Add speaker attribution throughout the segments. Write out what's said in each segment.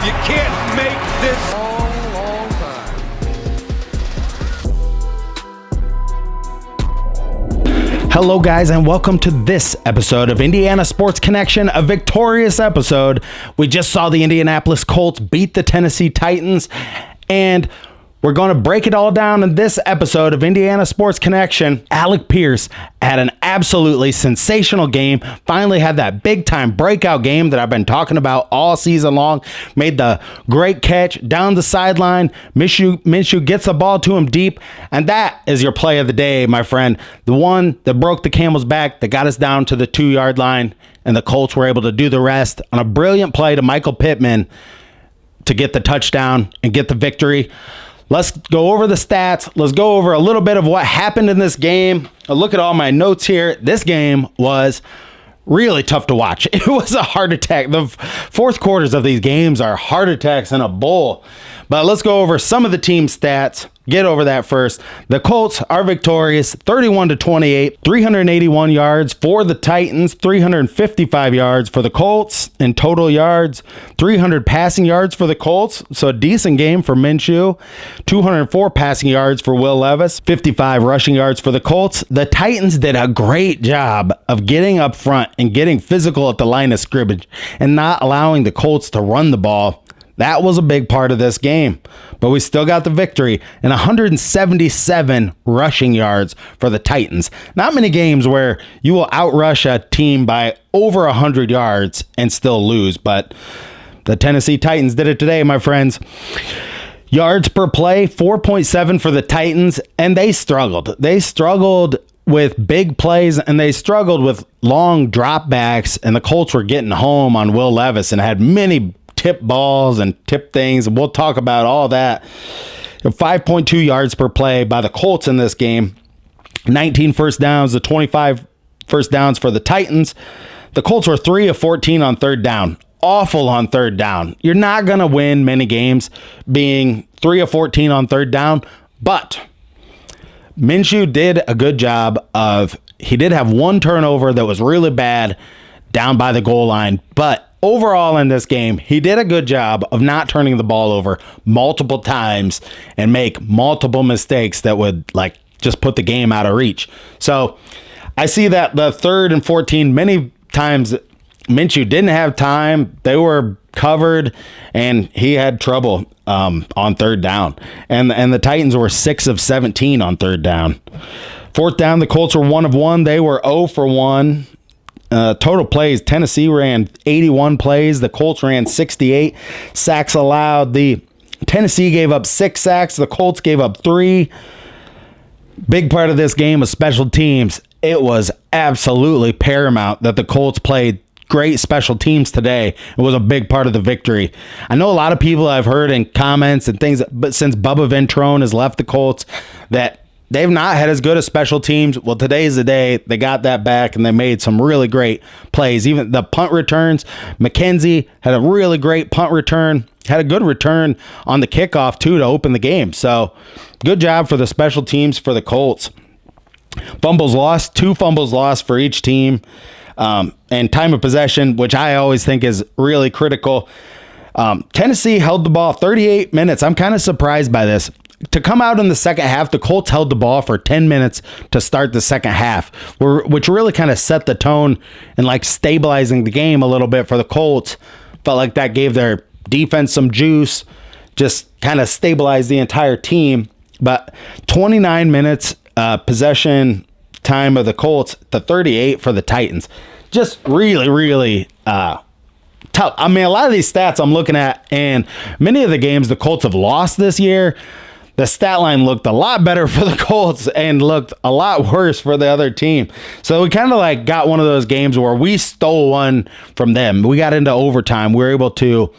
Speaker 1: You can't make this long time.
Speaker 2: Hello, guys, and welcome to this episode of Indiana Sports Connection, a victorious episode. We just saw the Indianapolis Colts beat the Tennessee Titans, and we're going to break it all down in this episode of Indiana Sports Connection. Alec Pierce had an absolutely sensational game, finally had that big-time breakout game that I've been talking about all season long, made the great catch down the sideline. Minshew gets the ball to him deep, and that is your play of the day, my friend. The one that broke the camel's back, that got us down to the 2-yard line, and the Colts were able to do the rest on a brilliant play to Michael Pittman to get the touchdown and get the victory. Let's go over the stats. Let's go over a little bit of what happened in this game. I look at all my notes here. This game was really tough to watch. It was a heart attack. The fourth quarters of these games are heart attacks in a bowl. But let's go over some of the team stats. Get over that first. The Colts are victorious 31-28, 381 yards for the Titans, 355 yards for the Colts in total yards, 300 passing yards for the Colts. So a decent game for Minshew, 204 passing yards for Will Levis, 55 rushing yards for the Colts. The Titans did a great job of getting up front and getting physical at the line of scrimmage and not allowing the Colts to run the ball. That was a big part of this game, but we still got the victory and 177 rushing yards for the Titans. Not many games where you will outrush a team by over 100 yards and still lose, but the Tennessee Titans did it today, my friends. Yards per play, 4.7 for the Titans, and they struggled. They struggled with big plays, and they struggled with long dropbacks, and the Colts were getting home on Will Levis and had many tip balls and tip things, and we'll talk about all that. 5.2 yards per play by the Colts in this game. 19 first downs, the 25 first downs for the Titans. The Colts were 3 of 14 on third down. Awful on third down. You're not going to win many games being 3 of 14 on third down, but Minshew did a good job he did have one turnover that was really bad down by the goal line, but overall in this game, he did a good job of not turning the ball over multiple times and make multiple mistakes that would just put the game out of reach. So I see that the 3rd and 14, many times Minshew didn't have time. They were covered and he had trouble on third down. And the Titans were 6 of 17 on third down. Fourth down, the Colts were 1 of 1. They were 0 for 1. Total plays, Tennessee ran 81 plays. The Colts ran 68. Sacks allowed. The Tennessee gave up 6 sacks. The Colts gave up 3. Big part of this game was special teams. It was absolutely paramount that the Colts played great special teams today. It was a big part of the victory. I know a lot of people I've heard in comments and things, but since Bubba Ventrone has left the Colts, that they've not had as good as special teams. Well, today's the day. They got that back, and they made some really great plays. Even the punt returns, McKenzie had a really great punt return, had a good return on the kickoff, too, to open the game. So, good job for the special teams for the Colts. Fumbles lost, 2 fumbles lost for each team. And time of possession, which I always think is really critical. Tennessee held the ball 38 minutes. I'm kind of surprised by this. To come out in the second half, the Colts held the ball for 10 minutes to start the second half, which really kind of set the tone and stabilizing the game a little bit for the Colts. Felt like that gave their defense some juice, just kind of stabilized the entire team. But 29 minutes possession time of the Colts to 38 for the Titans. Just really, really tough. I mean, a lot of these stats I'm looking at, and many of the games the Colts have lost this year, the stat line looked a lot better for the Colts and looked a lot worse for the other team. So we kind of got one of those games where we stole one from them. We got into overtime. We were able to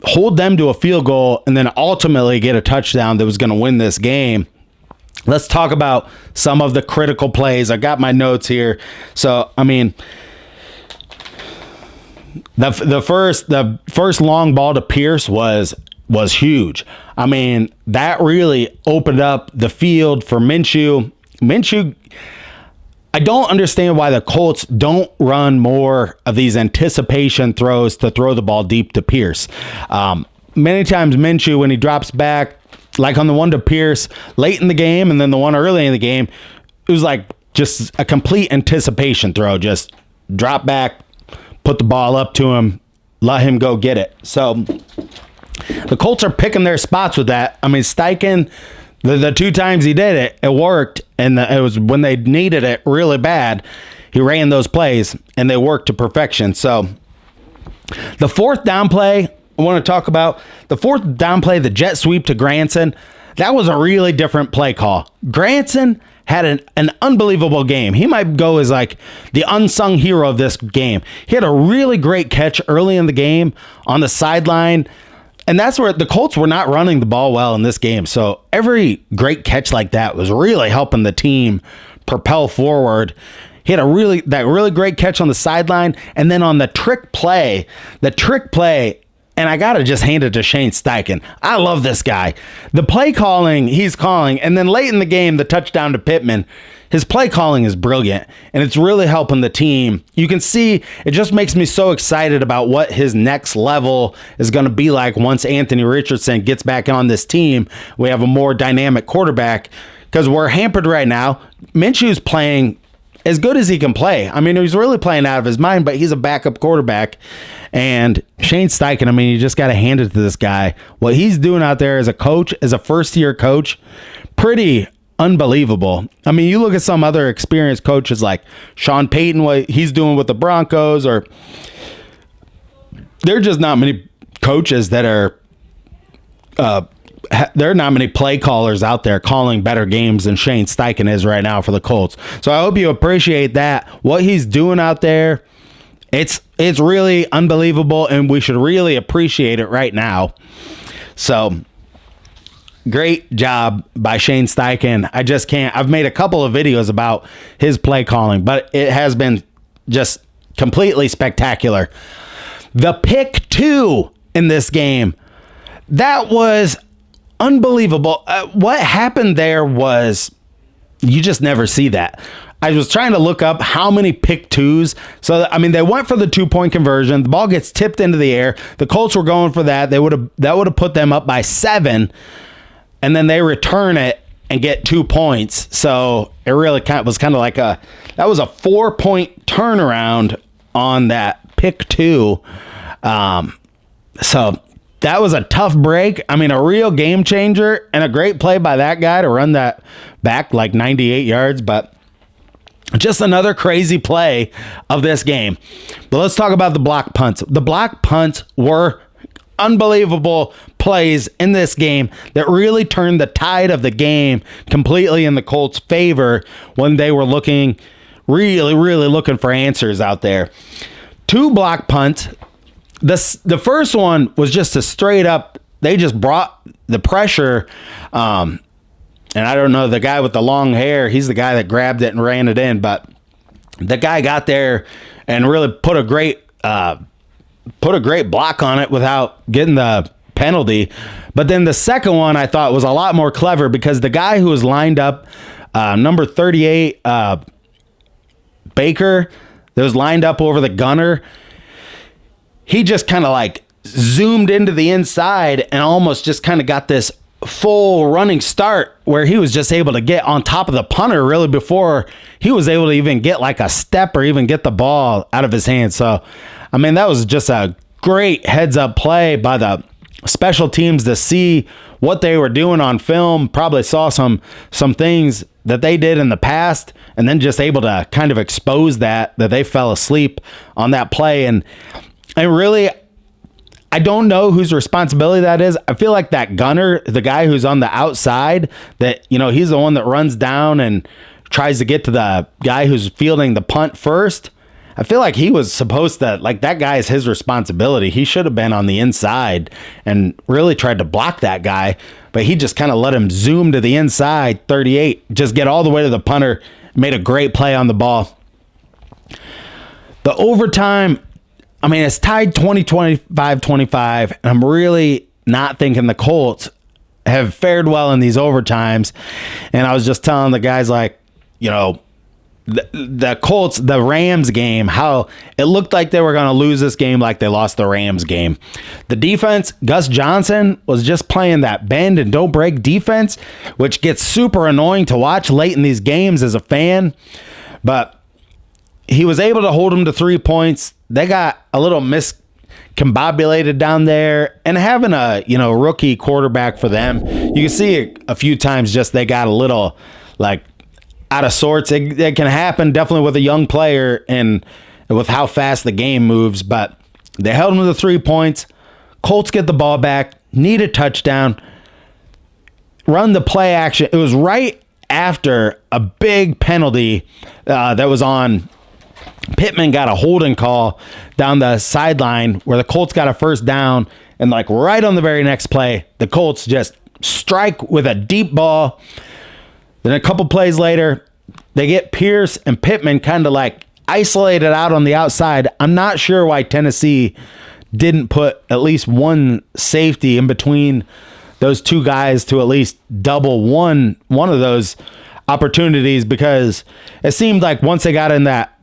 Speaker 2: hold them to a field goal and then ultimately get a touchdown that was going to win this game. Let's talk about some of the critical plays. I got my notes here. So, I mean, the first long ball to Pierce was huge. I mean, that really opened up the field for Minshew. Minshew, I don't understand why the Colts don't run more of these anticipation throws to throw the ball deep to Pierce. Many times Minshew, when he drops back, like on the one to Pierce late in the game and then the one early in the game, it was like just a complete anticipation throw. Just drop back, put the ball up to him, let him go get it. So the Colts are picking their spots with that. I mean, Steichen, the 2 times he did it, it worked. And it was when they needed it really bad, he ran those plays and they worked to perfection. So the 4th down play, I want to talk about the 4th down play, the jet sweep to Granson. That was a really different play call. Granson had an unbelievable game. He might go as like the unsung hero of this game. He had a really great catch early in the game on the sideline. And that's where the Colts were not running the ball well in this game. So every great catch like that was really helping the team propel forward. He had that really great catch on the sideline. And then on the trick play, and I got to just hand it to Shane Steichen. I love this guy. The play calling he's calling, and then late in the game, the touchdown to Pittman, his play calling is brilliant, and it's really helping the team. You can see it just makes me so excited about what his next level is going to be like once Anthony Richardson gets back on this team. We have a more dynamic quarterback because we're hampered right now. Minshew's playing as good as he can play. I mean, he's really playing out of his mind, but he's a backup quarterback. And Shane Steichen, I mean, you just got to hand it to this guy. What he's doing out there as a coach, as a first-year coach, pretty unbelievable. I mean, you look at some other experienced coaches like Sean Payton, what he's doing with the Broncos, or there are just not many coaches that are there are not many play callers out there calling better games than Shane Steichen is right now for the Colts. So I hope you appreciate that. What he's doing out there, it's really unbelievable, and we should really appreciate it right now. So great job by Shane Steichen. I just can't. I've made a couple of videos about his play calling, but it has been just completely spectacular. The pick 2 in this game, that was unbelievable. What happened there was you just never see that. I was trying to look up how many pick 2s. So, I mean, they went for the 2-point conversion. The ball gets tipped into the air. The Colts were going for that. That would have put them up by 7. And then they return it and get 2 points. So it really was kind of like that was a 4-point turnaround on that pick 2. So that was a tough break. I mean, a real game changer and a great play by that guy to run that back like 98 yards. But just another crazy play of this game. But let's talk about the block punts. The block punts were unbelievable plays in this game that really turned the tide of the game completely in the Colts' favor when they were really looking for answers out there. 2 block punts. The first one was just a straight up, they just brought the pressure. And I don't know, the guy with the long hair, he's the guy that grabbed it and ran it in. But the guy got there and really put a great block on it without getting the penalty. But then the second one I thought was a lot more clever because the guy who was lined up, number 38, Baker, that was lined up over the gunner, he just kind of like zoomed into the inside and almost just kind of got this full running start where he was just able to get on top of the punter really before he was able to even get like a step or even get the ball out of his hands. So, I mean, that was just a great heads up play by the special teams to see what they were doing on film. Probably saw some things that they did in the past and then just able to kind of expose that they fell asleep on that play. And really, I don't know whose responsibility that is. I feel like that gunner, the guy who's on the outside, that, you know, he's the one that runs down and tries to get to the guy who's fielding the punt first. I feel like he was supposed to, like, that guy is his responsibility. He should have been on the inside and really tried to block that guy, but he just kind of let him zoom to the inside, 38, just get all the way to the punter, made a great play on the ball. The overtime, I mean, it's tied 25-25, and I'm really not thinking the Colts have fared well in these overtimes. And I was just telling the guys, like, you know, the Colts, the Rams game, how it looked like they were going to lose this game like they lost the Rams game. The defense, Gus Johnson was just playing that bend and don't break defense, which gets super annoying to watch late in these games as a fan. But he was able to hold them to 3 points. They got a little miscombobulated down there, and having a rookie quarterback for them, you can see a few times just they got a little like out of sorts. It can happen definitely with a young player and with how fast the game moves, but they held them to 3 points. Colts get the ball back, need a touchdown, run the play action. It was right after a big penalty that was on. Pittman got a holding call down the sideline where the Colts got a first down, and like right on the very next play, the Colts just strike with a deep ball. Then a couple plays later, they get Pierce and Pittman kind of like isolated out on the outside. I'm not sure why Tennessee didn't put at least one safety in between those two guys to at least double one of those opportunities, because it seemed like once they got in that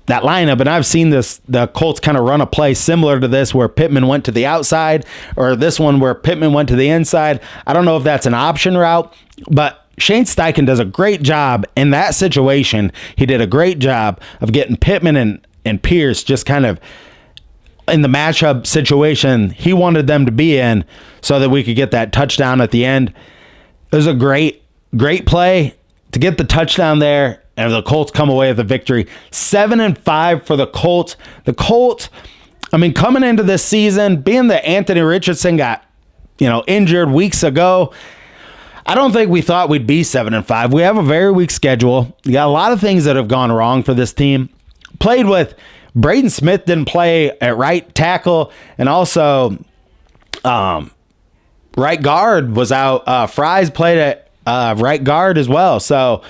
Speaker 2: lineup, and I've seen the Colts kind of run a play similar to this where Pittman went to the outside, or this one where Pittman went to the inside. I don't know if that's an option route, but Shane Steichen does a great job in that situation. He did a great job of getting Pittman and Pierce just kind of in the matchup situation he wanted them to be in so that we could get that touchdown at the end. It was a great play to get the touchdown there, and the Colts come away with the victory. 7-5 for the Colts. The Colts, I mean, coming into this season, being that Anthony Richardson got injured weeks ago, I don't think we thought we'd be 7-5. We have a very weak schedule. You got a lot of things that have gone wrong for this team. Played with Braden Smith, didn't play at right tackle, and also right guard was out. Fries played at right guard as well. So,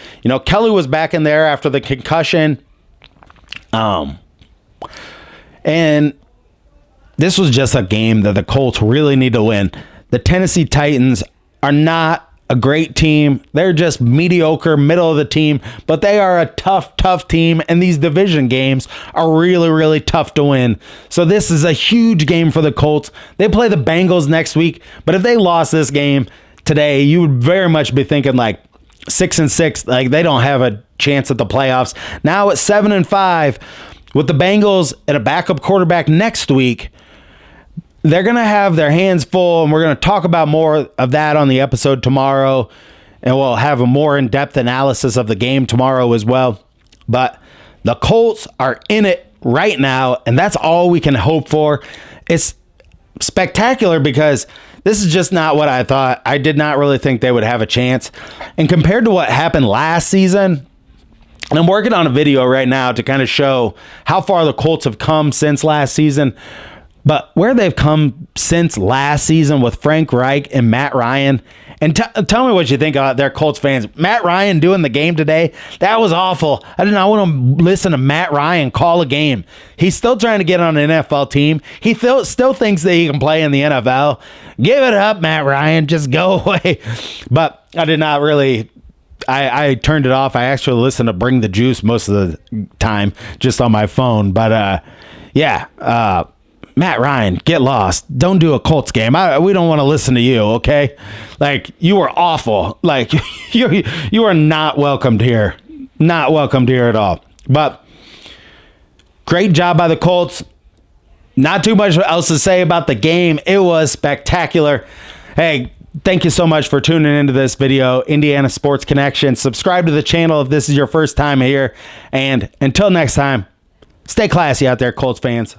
Speaker 2: Kelly was back in there after the concussion. And this was just a game that the Colts really need to win. The Tennessee Titans are not a great team. They're just mediocre, middle of the team, but they are a tough team, and these division games are really, really tough to win. So this is a huge game for the Colts. They play the Bengals next week, but if they lost this game today, you would very much be thinking like 6-6, like they don't have a chance at the playoffs. Now at 7-5 with the Bengals and a backup quarterback next week, they're going to have their hands full, and we're going to talk about more of that on the episode tomorrow, and we'll have a more in-depth analysis of the game tomorrow as well. But the Colts are in it right now, and that's all we can hope for. It's spectacular because this is just not what I thought. I did not really think they would have a chance. And compared to what happened last season, and I'm working on a video right now to kind of show how far the Colts have come since last season. But where they've come since last season with Frank Reich and Matt Ryan, and tell me what you think about their Colts fans. Matt Ryan doing the game today, that was awful. I did not want to listen to Matt Ryan call a game. He's still trying to get on an NFL team. He still thinks that he can play in the NFL. Give it up, Matt Ryan. Just go away. But I did not really... I turned it off. I actually listened to Bring the Juice most of the time just on my phone. But, Matt Ryan, get lost. Don't do a Colts game. We don't want to listen to you, okay? Like, you were awful. Like, you are not welcomed here. Not welcomed here at all. But great job by the Colts. Not too much else to say about the game. It was spectacular. Hey, thank you so much for tuning into this video, Indiana Sports Connection. Subscribe to the channel if this is your first time here. And until next time, stay classy out there, Colts fans.